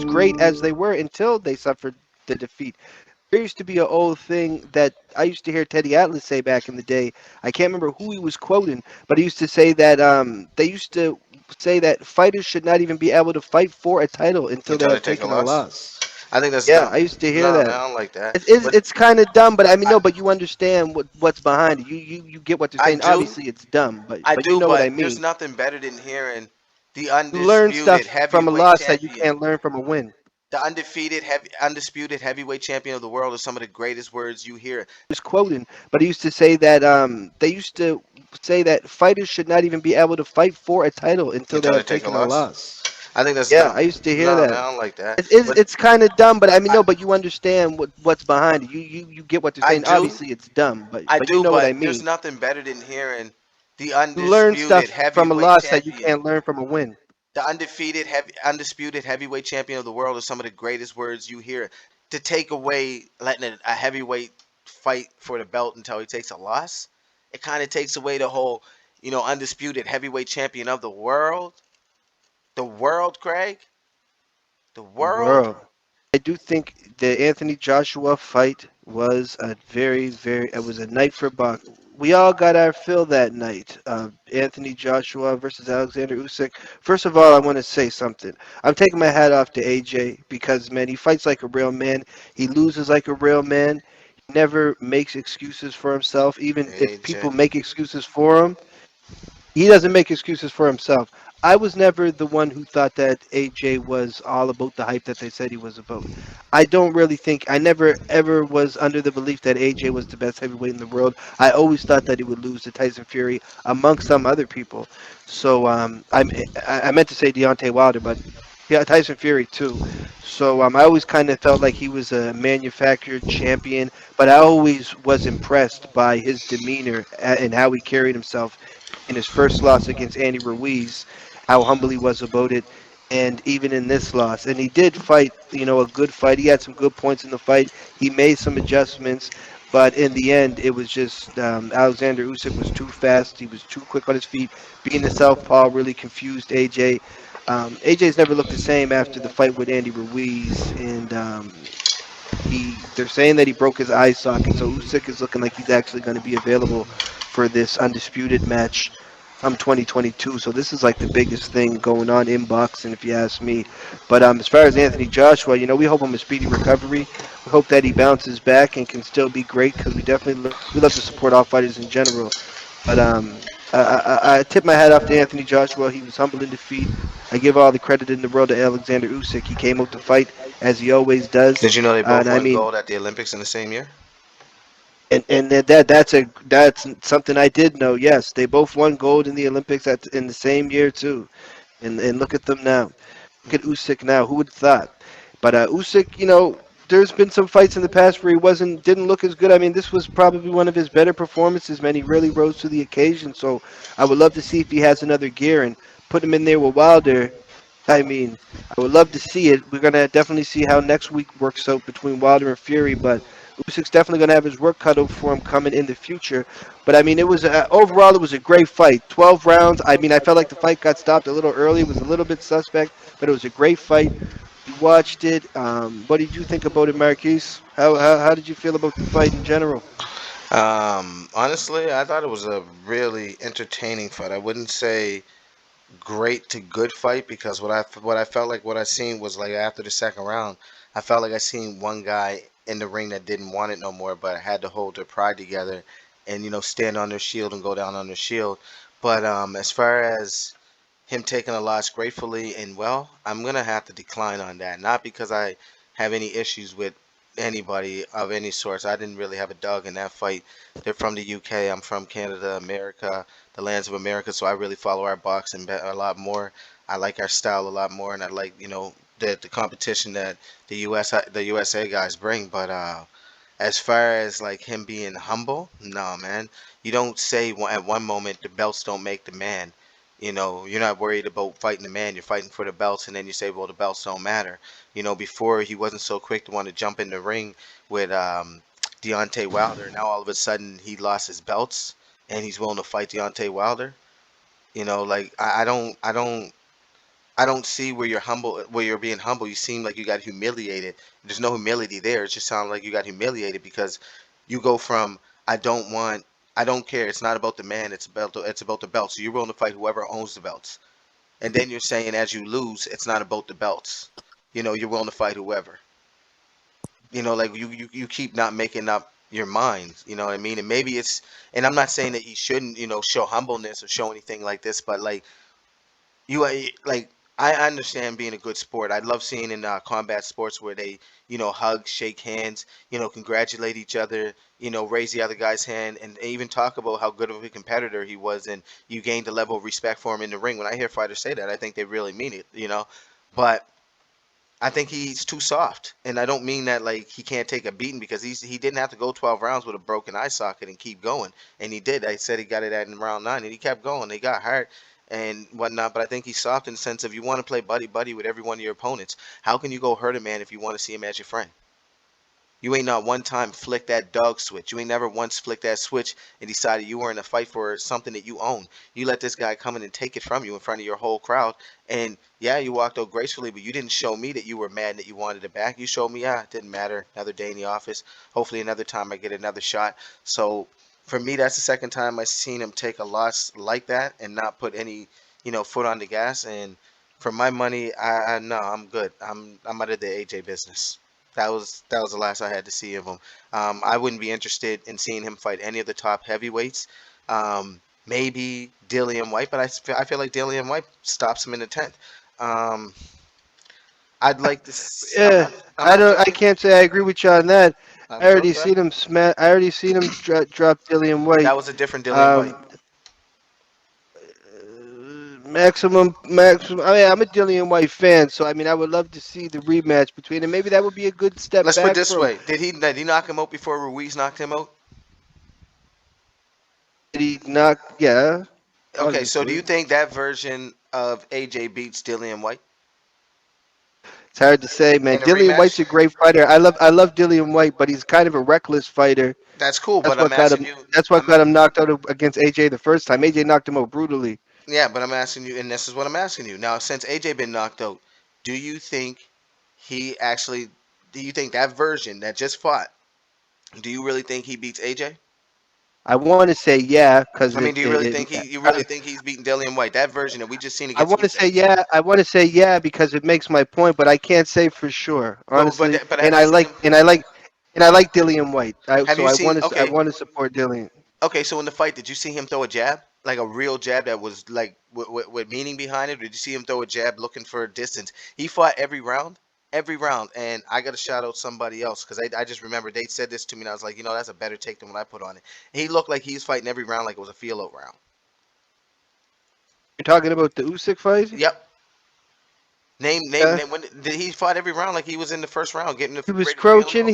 as great as they were until they suffered the defeat. There used to be an old thing that I used to hear Teddy Atlas say back in the day. I can't remember who he was quoting, but he used to say that they used to say that fighters should not even be able to fight for a title until they until they have take a taken a loss. loss. I think that's Yeah, dumb. I used to hear No, man, that. I don't like that. But It's kind of dumb, but I mean, I, no, but you understand what's behind it. You get what they're I saying. do, Obviously, it's dumb, I but you do, know what I but there's mean. nothing better than hearing the You learn undisputed stuff from a heavyweight loss that you champion, can't learn from a win. the undisputed heavyweight champion of the world, is some of the greatest words you hear. Was quoting, but he used to say that they used to say that fighters should not even be able to fight for a title until they Until they have take a taken a loss. loss. I think that's Yeah, dumb. I used to hear No, man, that. I don't like that. But It's kind of dumb, but I mean, I, no, but you understand what's behind it. You get what they're I saying. do, Obviously, it's dumb, I but you do, know what I but there's mean. nothing better than hearing the You learn undisputed stuff from a heavyweight loss that you champion. can't learn from a win. Undisputed heavyweight champion of the world is some of the greatest words you hear. To take away letting a heavyweight fight for the belt until he takes a loss, it kind of takes away the whole, undisputed heavyweight champion of the world. The world, Craig. The The world. world. I do think the Anthony Joshua fight was a it was a night for Buck. We all got our fill that night. Anthony Joshua versus Alexander Usyk. First of all, I want to say something. I'm taking my hat off to AJ because, man, he fights like a real man. He loses like a real man. He never makes excuses for himself. Even if AJ. people make excuses for him, he doesn't make excuses for himself. I was never the one who thought that AJ was all about the hype that they said he was about. I don't really think I never ever was under the belief that AJ was the best heavyweight in the world. I always thought that he would lose to Tyson Fury amongst some other people. So I meant to say Deontay Wilder, but yeah, Tyson Fury too. So I always kind of felt like he was a manufactured champion, but I always was impressed by his demeanor and how he carried himself in his first loss against Andy Ruiz, how humble he was about it, and even in this loss. And he did fight, a good fight. He had some good points in the fight. He made some adjustments, but in the end, it was just Alexander Usyk was too fast. He was too quick on his feet. Being a southpaw really confused AJ. AJ's never looked the same after the fight with Andy Ruiz, and they're saying that he broke his eye socket, so Usyk is looking like he's actually going to be available for this undisputed match come 2022. So this is like the biggest thing going on in boxing, if you ask me. But as far as Anthony Joshua, we hope him a speedy recovery. We hope that he bounces back and can still be great because we love to support all fighters in general. But I tip my hat off to Anthony Joshua. He was humble in defeat. I give all the credit in the world to Alexander Usyk. He came out to fight as he always does. Did you know they And both I won mean, gold at the Olympics in the same year? that's something I did know. Yes, they both won gold in the Olympics in the same year too. And look at them now. Look at Usyk now. Who would have thought? But Usyk, there's been some fights in the past where he didn't look as good. I mean, this was probably one of his better performances, man. He really rose to the occasion. So I would love to see if he has another gear and put him in there with Wilder. I mean, I would love to see it. We're gonna definitely see how next week works out between Wilder and Fury, but Usyk's definitely gonna have his work cut out for him coming in the future. But I mean, it was overall it was a great fight. 12 rounds. I mean, I felt like the fight got stopped a little early. It was a little bit suspect, but it was a great fight. We watched it. What did you think about it, Marquise? How did you feel about the fight in general? Honestly, I thought it was a really entertaining fight. I wouldn't say great to good fight because what I felt like what I seen was like after the second round, I felt like I seen one guy in the ring that didn't want it no more, but had to hold their pride together and stand on their shield and go down on their shield. But as far as him taking a loss gratefully and well, I'm gonna have to decline on that. Not because I have any issues with anybody of any sorts. I didn't really have a dog in that fight. They're from the UK. I'm from Canada, America, the lands of America. So I really follow our boxing a lot more. I like our style a lot more, and I like the competition that the USA guys bring. But as far as like him being humble, no man. You don't say at one moment the belts don't make the man. You're not worried about fighting the man. You're fighting for the belts, and then you say, well, the belts don't matter. Before he wasn't so quick to want to jump in the ring with Deontay Wilder. Now all of a sudden he lost his belts, and he's willing to fight Deontay Wilder. Like I don't I don't see where you're humble, where you're being humble. You seem like you got humiliated. There's no humility there. It just sounds like you got humiliated because you go from I don't want, I don't care. It's not about the man. It's about the belt. So you're willing to fight whoever owns the belts. And then you're saying as you lose, it's not about the belts. You're willing to fight whoever. Like you keep not making up your mind. You know what I mean? And maybe it's, and I'm not saying that you shouldn't, show humbleness or show anything like this, but like like I understand being a good sport. I love seeing in combat sports where they, hug, shake hands, congratulate each other, raise the other guy's hand, and even talk about how good of a competitor he was, and you gained a level of respect for him in the ring. When I hear fighters say that, I think they really mean it. But I think he's too soft, and I don't mean that like he can't take a beating because he didn't have to go 12 rounds with a broken eye socket and keep going, and he did. I said he got it at in round 9, and he kept going. They got hurt and whatnot, but I think he's soft in the sense of you want to play buddy buddy with every one of your opponents. How can you go hurt a man if you want to see him as your friend? You ain't not one time flick that dog switch. You ain't never once flicked that switch and decided you were in a fight for something that you own. You let this guy come in and take it from you in front of your whole crowd. And yeah, you walked out gracefully, but you didn't show me that you were mad and that you wanted it back. You showed me, yeah, it didn't matter. Another day in the office. Hopefully another time I get another shot. So for me, that's the second time I've seen him take a loss like that and not put any, foot on the gas. And for my money, I no, I'm good. I'm out of the AJ business. That was the last I had to see of him. I wouldn't be interested in seeing him fight any of the top heavyweights. Maybe Dillian White, but I feel like Dillian White stops him in the 10th. Um, I'd like to. Yeah, I'm not. I can't say I agree with you on that. I'm sorry. Go ahead. I already seen him drop Dillian That White. was a different Dillian White. Um, maximum. I mean, I'm a Dillian White fan, so I mean, I would love to see the rematch between them. Maybe that would be a good step Let's put it back this for him. way: did he knock him out before Ruiz knocked him out? Did he knock? Yeah, Okay, so do you obviously. think that version of AJ beats Dillian White It's hard to say, man. in a Dillian White's rematch? a great fighter. I love Dillian White, but he's kind of a reckless fighter. That's cool, That's but what I'm got asking him. you. That's what got him knocked out against AJ the first time. AJ knocked him out brutally. Yeah, but I'm asking you, and this is what I'm asking you. Now, since AJ been knocked out, do you think he actually, do you think that version that just fought, do you really think he beats AJ? I want to say yeah, because I mean, do you really think you really think he's beating Dillian White? That version that we just seen I against want to say Usyk. yeah. I want to say yeah because it makes my point, but I can't say for sure, honestly. But have you seen him? And I like Dillian White. Have you seen? I Okay, want to support Dillian. okay. So in the fight, did you see him throw a jab, like a real jab that was like with meaning behind it? Or did you see him throw a jab looking for distance? He fought every round, and I got to shout out somebody else because I just remember they said this to me, and I was like, that's a better take than what I put on it. He looked like he was fighting every round like it was a feel out round. You're talking about the Usyk fight? Yep. Name, Yeah. name when did he fought every round like he was in the first round, getting He was ready to feel him crouching. out.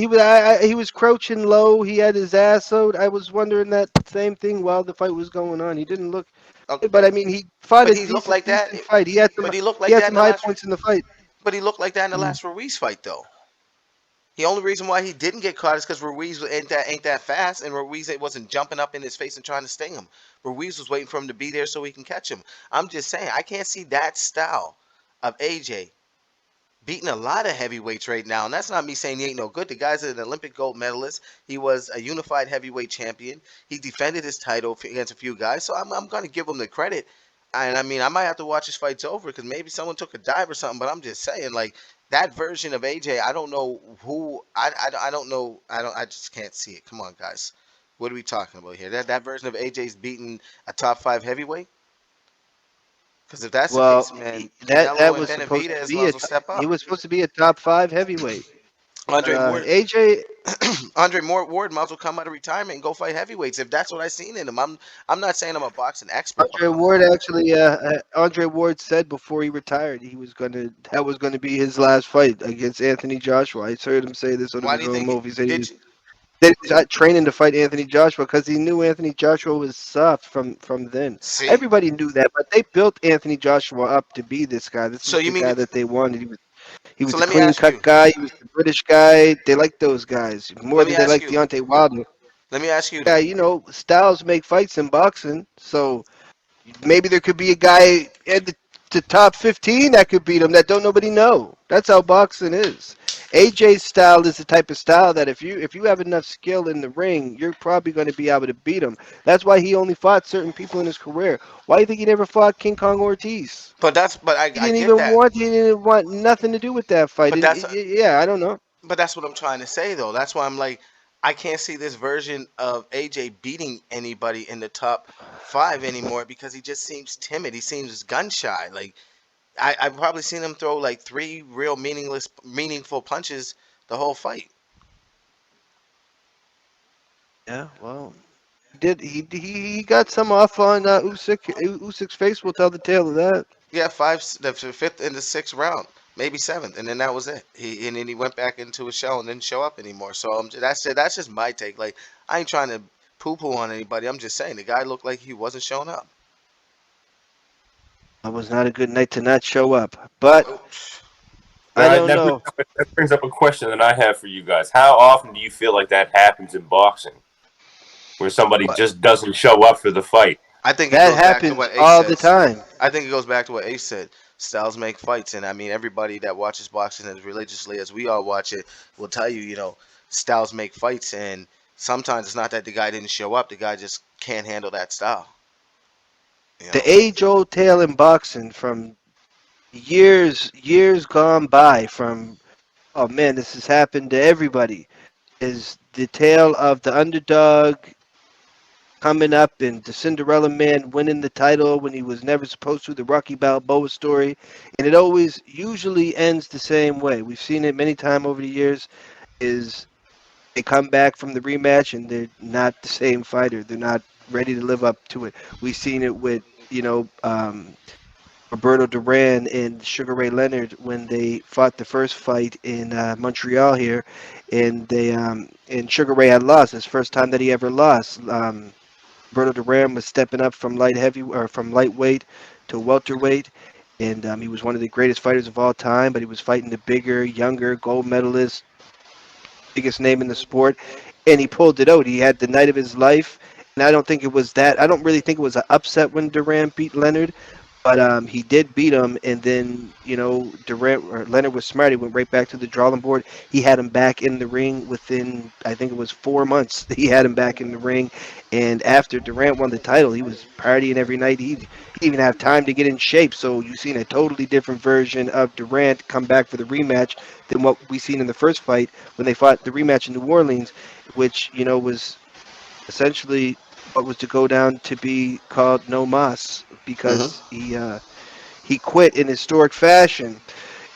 He was crouching low. He had his ass out. I was wondering that same thing while the fight was going on. He didn't look, Okay, but I mean, he fought but a he looked like that. decent fight. But he looked He like had that in some the high last. points in the fight. But he looked like that in the Mm. last Ruiz fight, though. The only reason why he didn't get caught is because Ruiz ain't that fast, and Ruiz wasn't jumping up in his face and trying to sting him. Ruiz was waiting for him to be there so he can catch him. I'm just saying, I can't see that style of AJ beating a lot of heavyweights right now. And that's not me saying he ain't no good. The guy's an Olympic gold medalist. He was a unified heavyweight champion. He defended his title against a few guys. So I'm going to give him the credit. And I mean, I might have to watch his fights over because maybe someone took a dive or something. But I'm just saying, like, that version of AJ, I don't know who. I don't know. I just can't see it. Come on, guys. What are we talking about here? That version of AJ's beating a top 5 heavyweight? Because if that's the case, Well, man, that Canelo and was supposed to Benavidez be might as well step he up. was supposed to be a top five heavyweight. But Andre Ward, AJ Andre Ward might as well come out of retirement and go fight heavyweights if that's what I seen in him. I'm not saying I'm a boxing expert, but Andre Ward said before he retired that was gonna be his last fight against Anthony Joshua. I heard him say this on the why do you McGraw think? Move. He said Did you? he was training to fight Anthony Joshua because he knew Anthony Joshua was soft from then. See, Everybody knew that, but they built Anthony Joshua up to be this guy. This so was you the mean? guy that they wanted. He was So the let me clean ask cut you. guy. He was the British guy. They like those guys more Let me than they ask like you. Deontay Wilder. Let me ask you Yeah, though. you know, styles make fights in boxing, so maybe there could be a guy to top 15 that could beat him that don't nobody know. That's how boxing is. AJ's style is the type of style that if you have enough skill in the ring, you're probably going to be able to beat him. That's why he only fought certain people in his career. Why do you think he never fought King Kong Ortiz? But He I didn't get even that. want. He didn't want nothing to do with that fight. But And that's yeah, I don't know. but that's what I'm trying to say though. That's why I'm like, I can't see this version of AJ beating anybody in the top 5 anymore because he just seems timid. He seems gun shy. Like I've probably seen him throw like three real meaningful punches the whole fight. Yeah, well, he got some off on Usyk. Usyk's face will tell the tale of that. Yeah, the fifth and the sixth round, maybe seventh, and then that was it. And then he went back into his shell and didn't show up anymore. So that's it. That's just my take. Like I ain't trying to poo-poo on anybody. I'm just saying the guy looked like he wasn't showing up. It was not a good night to not show up. But I Now, don't know. that brings up a question that I have for you guys. How often do you feel like that happens in boxing, where somebody What just doesn't show up for the fight? I think it that goes back to happens what Ace all the says. time. I think it goes back to what Ace said. Styles make fights, and I mean everybody that watches boxing as religiously as we all watch it will tell you, styles make fights, and sometimes it's not that the guy didn't show up; the guy just can't handle that style. You The know. age-old tale in boxing from years gone by. From oh man, this has happened to everybody. Is the tale of the underdog coming up and the Cinderella Man winning the title when he was never supposed to, the Rocky Balboa story. And it always usually ends the same way. We've seen it many times over the years is they come back from the rematch and they're not the same fighter. They're not ready to live up to it. We've seen it with, Roberto Duran and Sugar Ray Leonard when they fought the first fight in Montreal here, and and Sugar Ray had lost. It's the first time that he ever lost. Roberto Duran was stepping up from from lightweight to welterweight, and he was one of the greatest fighters of all time. But he was fighting the bigger, younger gold medalist, biggest name in the sport, and he pulled it out. He had the night of his life, and I don't think it was that. I don't really think it was an upset when Duran beat Leonard, but he did beat him, and then Durant or Leonard was smart. He went right back to the drawing board. He had him back in the ring within I think it was 4 months. He had him back in the ring, and after Durant won the title, he was partying every night. He didn't even have time to get in shape. So you've seen a totally different version of Durant come back for the rematch than what we seen in the first fight when they fought the rematch in New Orleans, which was essentially what was to go down to be called no mas Hmm. because he quit in historic fashion.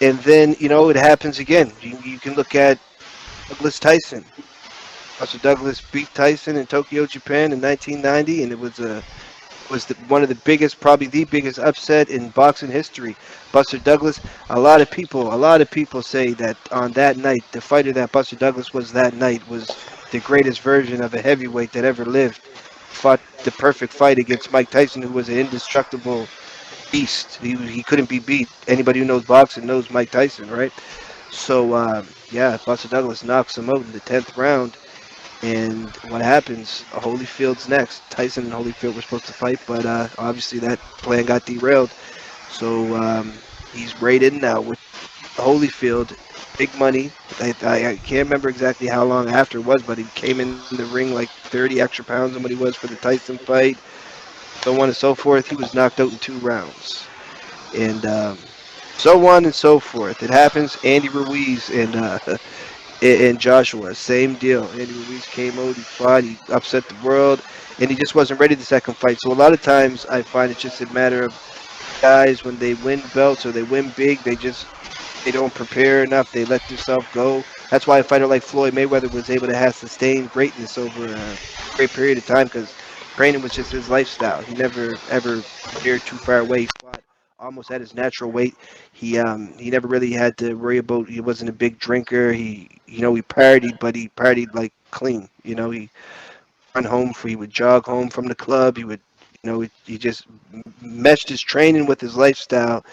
And then, it happens again. You can look at Douglas Tyson. Buster Douglas beat Tyson in Tokyo, Japan in 1990, and one of the biggest, probably the biggest upset in boxing history. Buster Douglas. A lot of people say that on that night, the fighter that Buster Douglas was that night was the greatest version of a heavyweight that ever lived. He fought the perfect fight against Mike Tyson, who was an indestructible beast. He couldn't be beat. Anybody who knows boxing knows Mike Tyson, right? So yeah, Buster Douglas knocks him out in the 10th round. And what happens? Holyfield's next. Tyson and Holyfield were supposed to fight, but obviously that plan got derailed. So he's right in now with Holyfield. Big money. I can't remember exactly how long after it was, but he came in the ring like 30 extra pounds than what he was for the Tyson fight, so on and so forth. He was knocked out in 2 rounds. And so on and so forth. It happens. Andy Ruiz and Joshua, same deal. Andy Ruiz came out, he fought, he upset the world, and he just wasn't ready the second fight. So a lot of times I find it's just a matter of guys when they win belts or they win big, they don't prepare enough. They let themselves go. That's why a fighter like Floyd Mayweather was able to have sustained greatness over a great period of time because training was just his lifestyle. He never ever veered too far away. He fought almost at his natural weight. He never really had to worry about. He wasn't a big drinker. He partied, but he partied like clean. He would jog home from the club. He would he just meshed his training with his lifestyle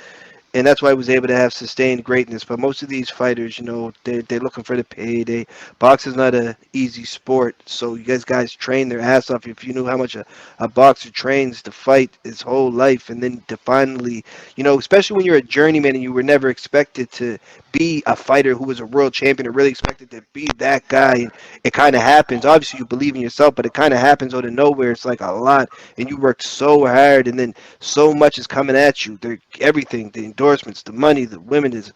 and that's why he was able to have sustained greatness. But most of these fighters, they're looking for the payday. Boxing's not a easy sport, so you guys train their ass off. If you knew how much a boxer trains to fight his whole life, and then to finally, especially when you're a journeyman and you were never expected to be a fighter who was a world champion, or really expected to be that guy, and it kind of happens. Obviously, you believe in yourself, but it kind of happens out of nowhere. It's like a lot, and you worked so hard, and then so much is coming at you. Everything, the endorsements, the money, the women is.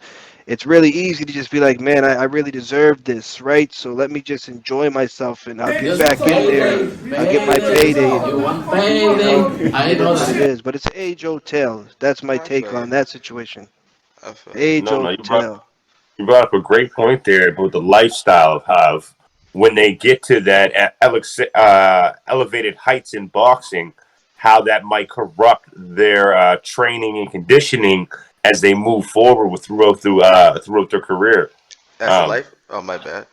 It's really easy to just be like, man, I really deserve this, right? So let me just enjoy myself, and I'll get Just back in there, payday, and I'll get my payday. payday, and You want you know, payday? I it is know what it that. is. But it's age old tale. That's my I feel take you. on that situation. I feel you. Age No, old no, tale. you brought up a great point there about the lifestyle of when they get to that elevated heights in boxing, how that might corrupt their training and conditioning as they move forward with throughout their career. As a Um, life, oh my bad.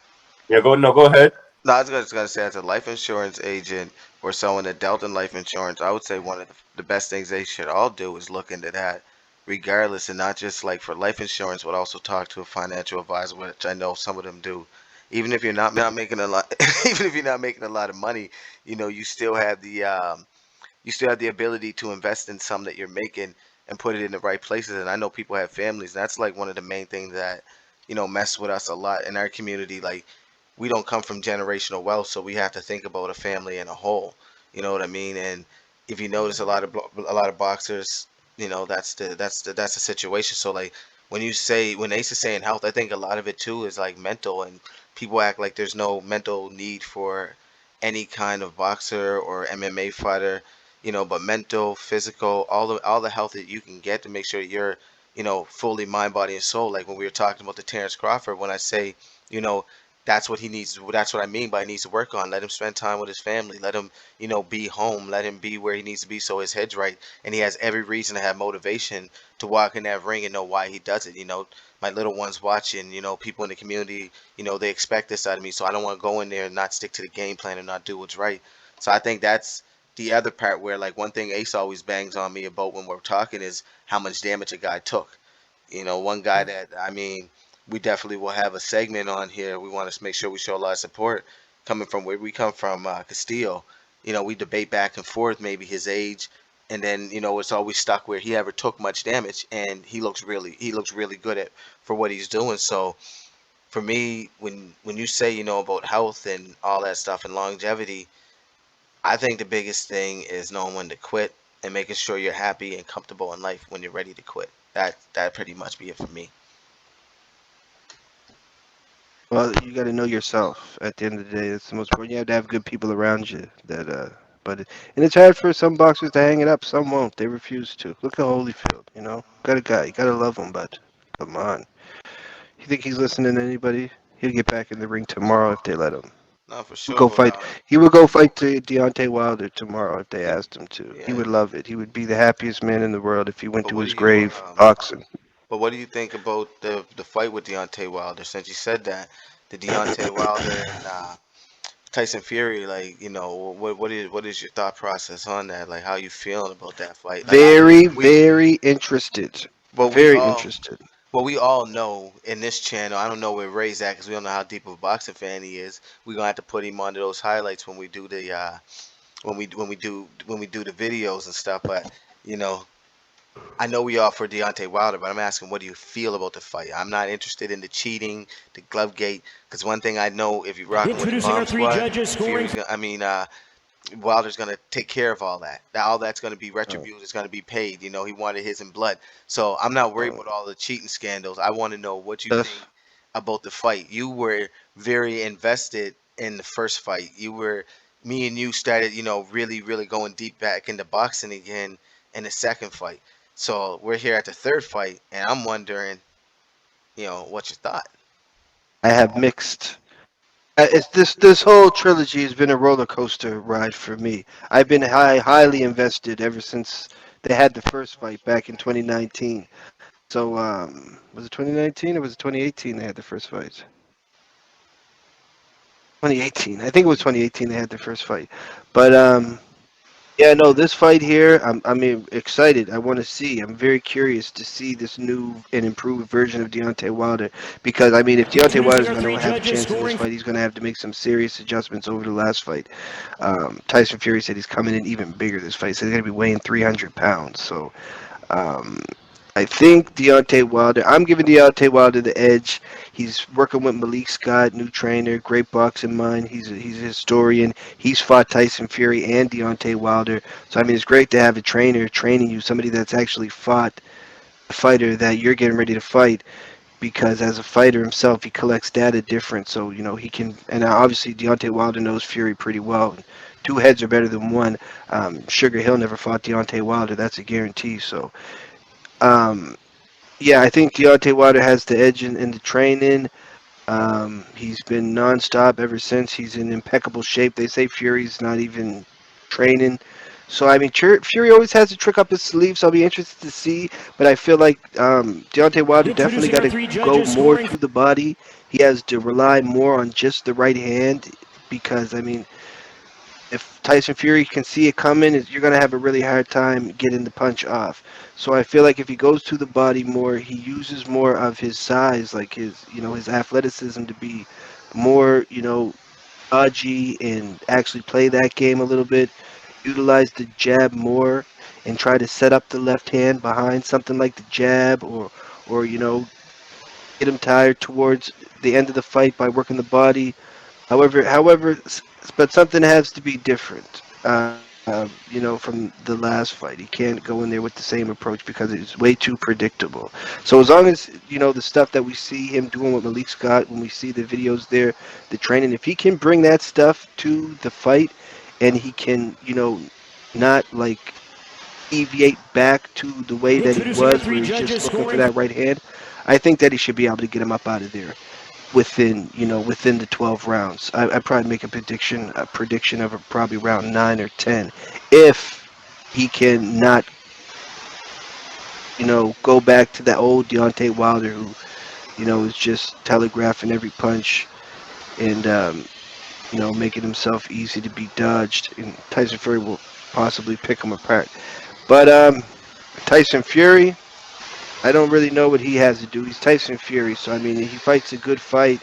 yeah, go no, go ahead. No, I was just gonna say, as a life insurance agent or someone that dealt in life insurance, I would say one of the best things they should all do is look into that, regardless, and not just like for life insurance, but also talk to a financial advisor, which I know some of them do. Even if you're not making a lot, even if you're not making a lot of money, you still have the ability to invest in some that you're making and put it in the right places. And I know people have families. That's like one of the main things that mess with us a lot in our community. Like, we don't come from generational wealth, so we have to think about a family in a whole. You know what I mean? And if you notice, a lot of boxers, that's the situation. So like, when they used to say in health, I think a lot of it too is like mental, and people act like there's no mental need for any kind of boxer or MMA fighter, but mental, physical, all the health that you can get to make sure you're, fully mind, body, and soul. Like when we were talking about the Terrence Crawford, when I say, you know, that's what he needs. That's what I mean by he needs to work on. Let him spend time with his family. Let him, be home. Let him be where he needs to be so his head's right. And he has every reason to have motivation to walk in that ring and know why he does it. My little ones watching, people in the community, they expect this out of me. So I don't want to go in there and not stick to the game plan and not do what's right. So I think that's the other part where, like, one thing Ace always bangs on me about when we're talking is how much damage a guy took. One guy that, I mean, we definitely will have a segment on here. We want to make sure we show a lot of support coming from where we come from, Castillo. We debate back and forth, maybe his age, and then it's always stuck where he ever took much damage, and he looks really good at for what he's doing. So for me, when you say about health and all that stuff and longevity, I think the biggest thing is knowing when to quit and making sure you're happy and comfortable in life when you're ready to quit. That pretty much be it for me. Well, you got to know yourself. At the end of the day, it's the most important. You have to have good people around you. And it's hard for some boxers to hang it up. Some won't. They refuse to. Look at Holyfield. Got a guy. You got to love him, but come on. You think he's listening to anybody? He'll get back in the ring tomorrow if they let him. No, for He'll sure. go But fight. He would go fight Deontay Wilder tomorrow if they yeah, asked him to. He yeah. would love it. He would be the happiest man in the world if he went But to what do his you grave boxing. but what do you think about the fight with Deontay Wilder? Since you said that, the Deontay Wilder and Tyson Fury, like, what is your thought process on that? Like, how you feeling about that fight? Like, Very, we very interested. well we Very all interested. well, we all know in this channel. I don't know where Ray's at because we don't know how deep of a boxing fan he is. We're gonna have to put him onto those highlights when we do the when we do the videos and stuff. But you know, I know we are for Deontay Wilder, but I'm asking, what do you feel about the fight? I'm not interested in the cheating, the glove gate, because one thing I know, if you're rocking with the Introducing our Bomb three Squad, judges scoring. Fury's gonna, I mean, Wilder's gonna take care of all that. All that's gonna be Oh, retributed. Is gonna be paid. He wanted his in blood. So I'm not worried oh. about all the cheating scandals. I want to know what you That's think about the fight. You were very invested in the first fight. Me and you started, really, really going deep back into boxing again in the second fight. So we're here at the third fight, and I'm wondering, what's your thought? I have mixed. It's this whole trilogy has been a roller coaster ride for me. I've been highly invested ever since they had the first fight back in 2019. So was it 2019 or was it 2018 they had the first fight? 2018. I think it was 2018 they had the first fight. But Yeah, no, this fight here, I mean, excited. I want to see. I'm very curious to see this new and improved version of Deontay Wilder because, I mean, if Deontay Wilder Introducing is our going to three have a judges chance in this scoring. fight, he's going to have to make some serious adjustments over the last fight. Tyson Fury said he's coming in even bigger this fight. He said he's going to be weighing 300 pounds. So um, I think Deontay Wilder. I'm giving Deontay Wilder the edge. He's working with Malik Scott, new trainer, great boxing mind. He's a historian. He's fought Tyson Fury and Deontay Wilder. So I mean, it's great to have a trainer training you, somebody that's actually fought the fighter that you're getting ready to fight. Because as a fighter himself, he collects data different. So he can. And obviously Deontay Wilder knows Fury pretty well. Two heads are better than one. Sugar Hill never fought Deontay Wilder. That's a guarantee. So. Um, yeah, I think Deontay Wilder has the edge in the training. He's been nonstop ever since. He's in impeccable shape. They say Fury's not even training. So, I mean, Fury always has a trick up his sleeve, so I'll be interested to see. But I feel like Deontay Wilder definitely Introducing got our to three go judges more scoring. to the body. He has to rely more on just the right hand because, I mean, if Tyson Fury can see it coming, you're going to have a really hard time getting the punch off. So I feel like if he goes to the body more, he uses more of his size, like his athleticism to be more, dodgy and actually play that game a little bit, utilize the jab more and try to set up the left hand behind something like the jab or get him tired towards the end of the fight by working the body. But something has to be different. From the last fight, he can't go in there with the same approach because it's way too predictable. So as long as the stuff that we see him doing with Malik Scott, when we see the videos there, the training, if he can bring that stuff to the fight, and he can, not like deviate back to the way that he Introducing our was, where three he's just judges looking for scoring. that right hand, I think that he should be able to get him up out of there within the 12 rounds. I'd probably make a prediction of probably round 9 or 10, if he can not go back to that old Deontay Wilder who is just telegraphing every punch and making himself easy to be dodged. And Tyson Fury will possibly pick him apart. But Tyson Fury, I don't really know what he has to do. He's Tyson Fury, so I mean, he fights a good fight.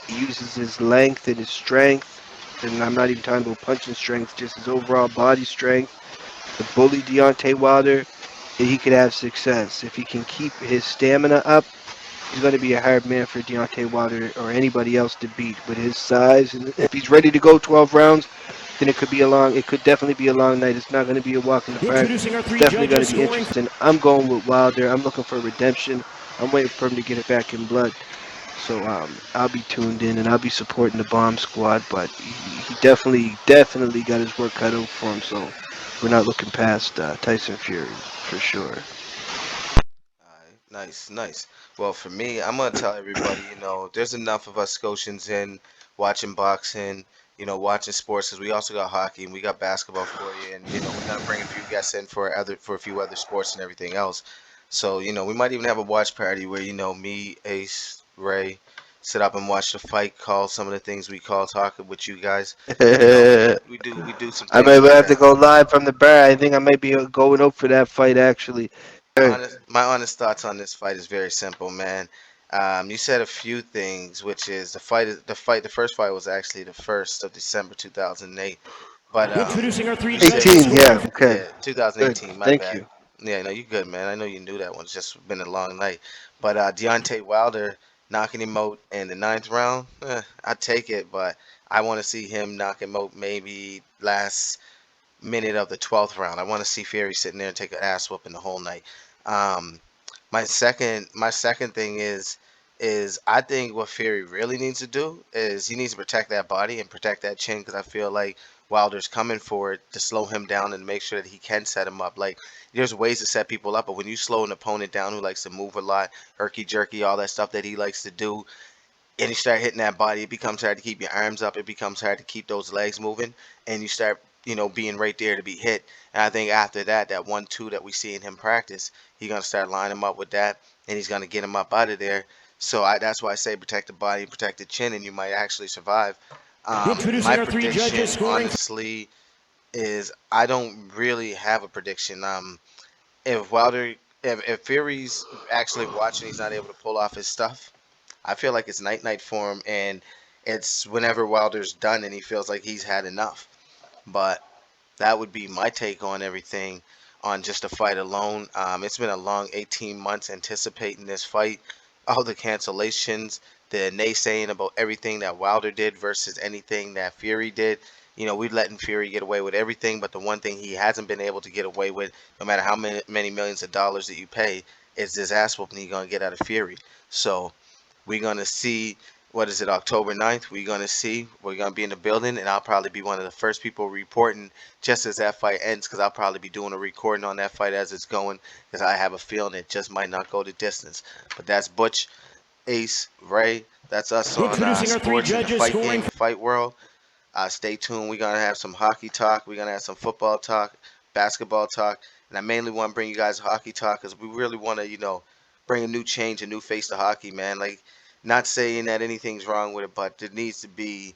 He uses his length and his strength, and I'm not even talking about punching strength, just his overall body strength to bully Deontay Wilder. He could have success if he can keep his stamina up. He's going to be a hard man for Deontay Wilder or anybody else to beat with his size. And if he's ready to go 12 rounds, then it could definitely be a long night. It's not going to be a walk in the park. Introducing our It's three definitely going to judges be scoring. interesting. I'm going with Wilder. I'm looking for redemption. I'm waiting for him to get it back in blood. So I'll be tuned in and I'll be supporting the Bomb Squad. But he definitely got his work cut out for him. So we're not looking past Tyson Fury for sure. Alright, nice, nice. Well, for me, I'm gonna tell everybody, there's enough of us Scotians in watching boxing, watching sports, because we also got hockey and we got basketball for you, and we're gonna bring a few guests in for a few other sports and everything else. So, we might even have a watch party where, me, Ace, Ray, sit up and watch the fight, call some of the things we call talking with you guys. We do some I things might like have to that. go live from the bar. I think I might be going up for that fight actually. My honest thoughts on this fight is very simple, man. You said a few things, which is the first fight was actually the 1st of December 2008, but Introducing our three you said judges 18, yeah, scoring. okay. yeah, Good. 2018, my Thank bad. you. Yeah, no, you good, man. I know you knew that one. It's just been a long night. But Deontay Wilder knocking him out in the ninth round, I take it, but I want to see him knock him out maybe last minute of the 12th round. I want to see Fury sitting there and take an ass whooping the whole night. Um, my second thing is I think what Fury really needs to do is he needs to protect that body and protect that chin, because I feel like Wilder's coming for it to slow him down and make sure that he can set him up. Like, there's ways to set people up, but when you slow an opponent down who likes to move a lot, herky jerky, all that stuff that he likes to do, and you start hitting that body, it becomes hard to keep your arms up. It becomes hard to keep those legs moving, and you start, being right there to be hit. And I think after that, that 1-2 that we see in him practice, he's gonna start lining him up with that, and he's gonna get him up out of there. So that's why I say protect the body, protect the chin, and you might actually survive. My Introducing our three judges prediction, scoring. honestly, is I don't really have a prediction. If Wilder, if Fury's actually watching, he's not able to pull off his stuff. I feel like it's night night for him, and it's whenever Wilder's done and he feels like he's had enough. But that would be my take on everything on just the fight alone. It's been a long 18 months anticipating this fight. All the cancellations, the naysaying about everything that Wilder did versus anything that Fury did. You know, we're letting Fury get away with everything, but the one thing he hasn't been able to get away with, no matter how many millions of dollars that you pay, is this ass whooping he's going to get out of Fury. So we're going to see, what is it, October 9th? We're going to see. We're going to be in the building, and I'll probably be one of the first people reporting just as that fight ends, because I'll probably be doing a recording on that fight as it's going, because I have a feeling it just might not go the distance. But that's Butch, Ace, Ray. That's us on Introducing our three sports in the judges fight scoring. game, the fight world. Stay tuned. We're gonna have some hockey talk. We're gonna have some football talk, basketball talk, and I mainly want to bring you guys hockey talk because we really want to, bring a new change, a new face to hockey, man. Like, not saying that anything's wrong with it, but there needs to be,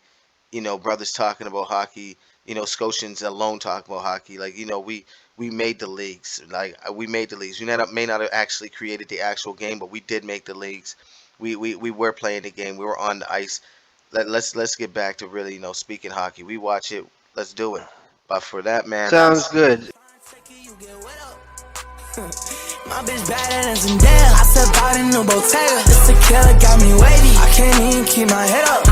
brothers talking about hockey. Scotians alone talking about hockey. Like, we made the leagues. Like, we made the leagues. We may not have actually created the actual game, but we did make the leagues. We were playing the game. We were on the ice. Let's get back to really, speaking hockey. We watch it. Let's do it. But for that, man, Sounds that's good. My bitch badder than Zendaya. I stepped out in the Bottega. This tequila got me wavy. I can't even keep my head up.